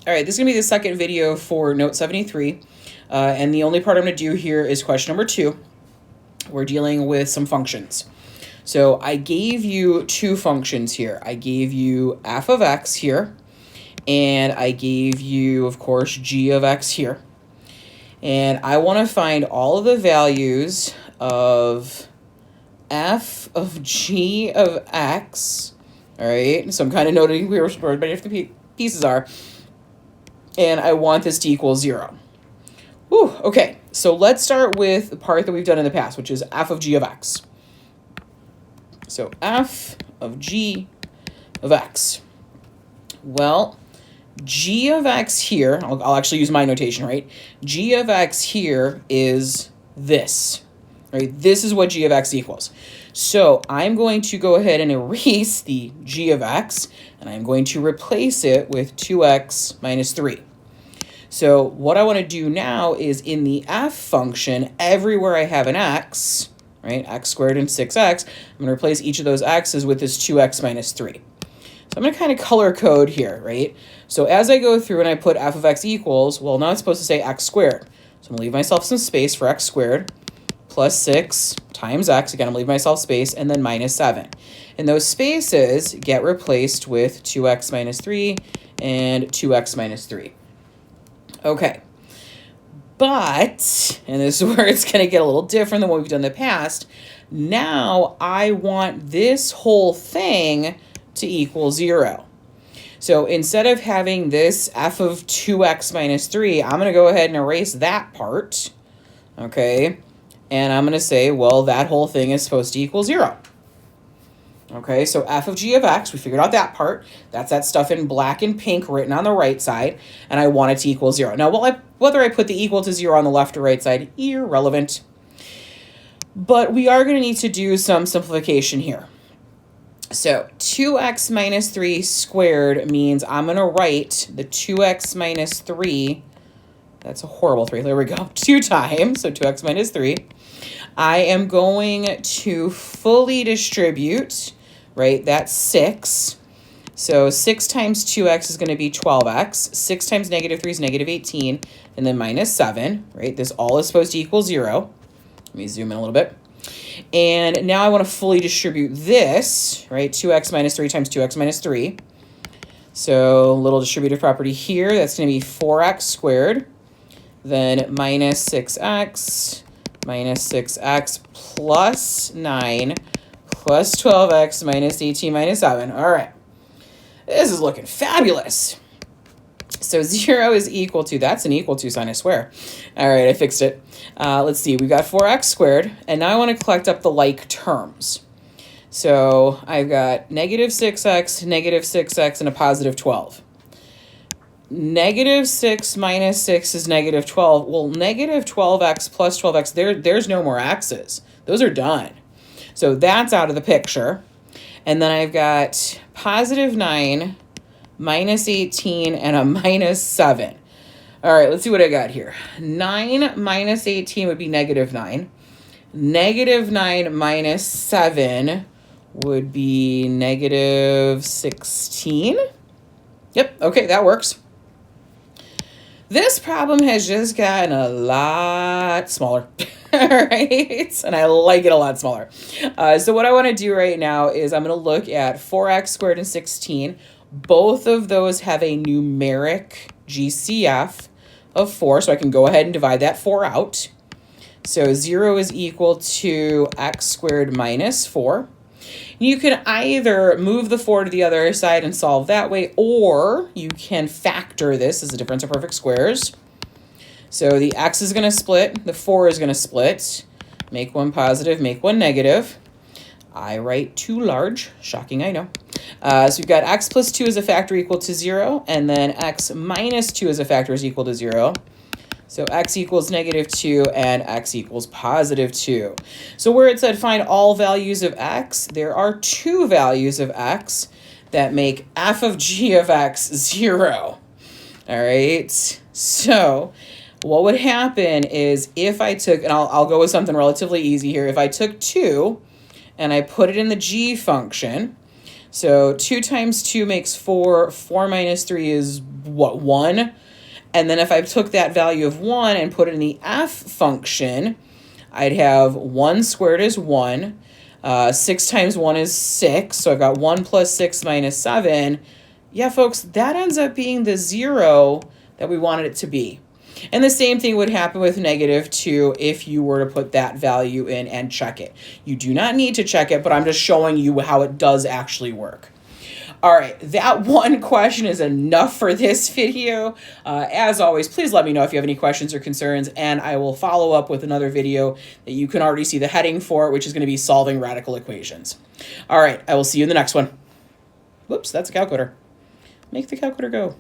All right, this is going to be the second video for Note 73. And the only part I'm going to do here is question number 2. We're dealing with some functions. So I gave you two functions here. I gave you f of x here, and I gave you, of course, g of x here. And I want to find all of the values of f of g of x. All right, so I'm kind of noting where the pieces are. And I want this to equal 0. Whew, okay, so let's start with the part that we've done in the past, which is f of g of x. So f of g of x. Well, g of x here, I'll actually use my notation, right? G of x here is this, right? This is what g of x equals. So I'm going to go ahead and erase the g of x, and I'm going to replace it with 2x minus 3. So what I want to do now is in the f function, everywhere I have an x, right, x squared and 6x, I'm going to replace each of those x's with this 2x minus 3. So I'm going to kind of color code here, right? So as I go through and I put f of x equals, well, now it's supposed to say x squared. So I'm going to leave myself some space for x squared plus 6 times x. Again, I'm going to leave myself space, and then minus 7. And those spaces get replaced with 2x minus 3 and 2x minus 3. Okay, but, and this is where it's going to get a little different than what we've done in the past, now I want this whole thing to equal 0. So instead of having this f of 2x minus 3, I'm going to go ahead and erase that part, okay? And I'm going to say, well, that whole thing is supposed to equal 0. Okay, so f of g of x, we figured out that part. That's that stuff in black and pink written on the right side, and I want it to equal 0. Now, whether I put the equal to 0 on the left or right side, irrelevant. But we are going to need to do some simplification here. So 2x minus 3 squared means I'm going to write the 2x minus 3, that's a horrible 3, there we go, 2 times, so 2x minus 3. I am going to fully distribute, right, that's 6. So 6 times 2x is going to be 12x. 6 times negative 3 is negative 18, and then minus 7, right? This all is supposed to equal 0. Let me zoom in a little bit. And now I want to fully distribute this, right? 2x minus 3 times 2x minus 3. So little distributive property here, that's going to be 4x squared, then minus 6x, minus 6x plus 9 plus 12x minus 18 minus 7. All right. This is looking fabulous. So 0 is equal to, that's an equal to sign, I swear. All right, I fixed it. Let's see, we got 4x squared, and now I want to collect up the like terms. So I've got negative 6x, and a positive 12. Negative 6 minus 6 is negative 12. Well, negative 12x plus 12x, there's no more x's. Those are done. So that's out of the picture. And then I've got positive 9, minus 18, and a minus 7. All right, let's see what I got here. 9 minus 18 would be negative 9. Negative 9 minus 7 would be negative 16. Yep, okay, that works. This problem has just gotten a lot smaller, all right? And I like it a lot smaller. So what I want to do right now is I'm going to look at 4x squared and 16. Both of those have a numeric GCF of 4, so I can go ahead and divide that 4 out. So 0 is equal to x squared minus 4. You can either move the 4 to the other side and solve that way, or you can factor this as a difference of perfect squares. So the x is going to split, the 4 is going to split. Make one positive, make one negative. I write too large. Shocking, I know. So we've got x plus 2 as a factor equal to 0, and then x minus 2 as a factor is equal to 0. So x equals negative 2 and x equals positive 2. So where it said find all values of x, there are two values of x that make f of g of x 0. All right, so what would happen is if I took, and I'll go with something relatively easy here. If I took 2 and I put it in the g function, So 2 times 2 makes 4. 4 minus 3 is what, 1? And then if I took that value of 1 and put it in the f function, I'd have 1 squared is 1. 6 times 1 is 6. So I've got 1 plus 6 minus 7. Yeah, folks, that ends up being the 0 that we wanted it to be. And the same thing would happen with -2 if you were to put that value in and check it. You do not need to check it, but I'm just showing you how it does actually work. All right, that one question is enough for this video. As always, please let me know if you have any questions or concerns, and I will follow up with another video that you can already see the heading for, which is going to be solving radical equations. All right, I will see you in the next one. Whoops, that's a calculator. Make the calculator go.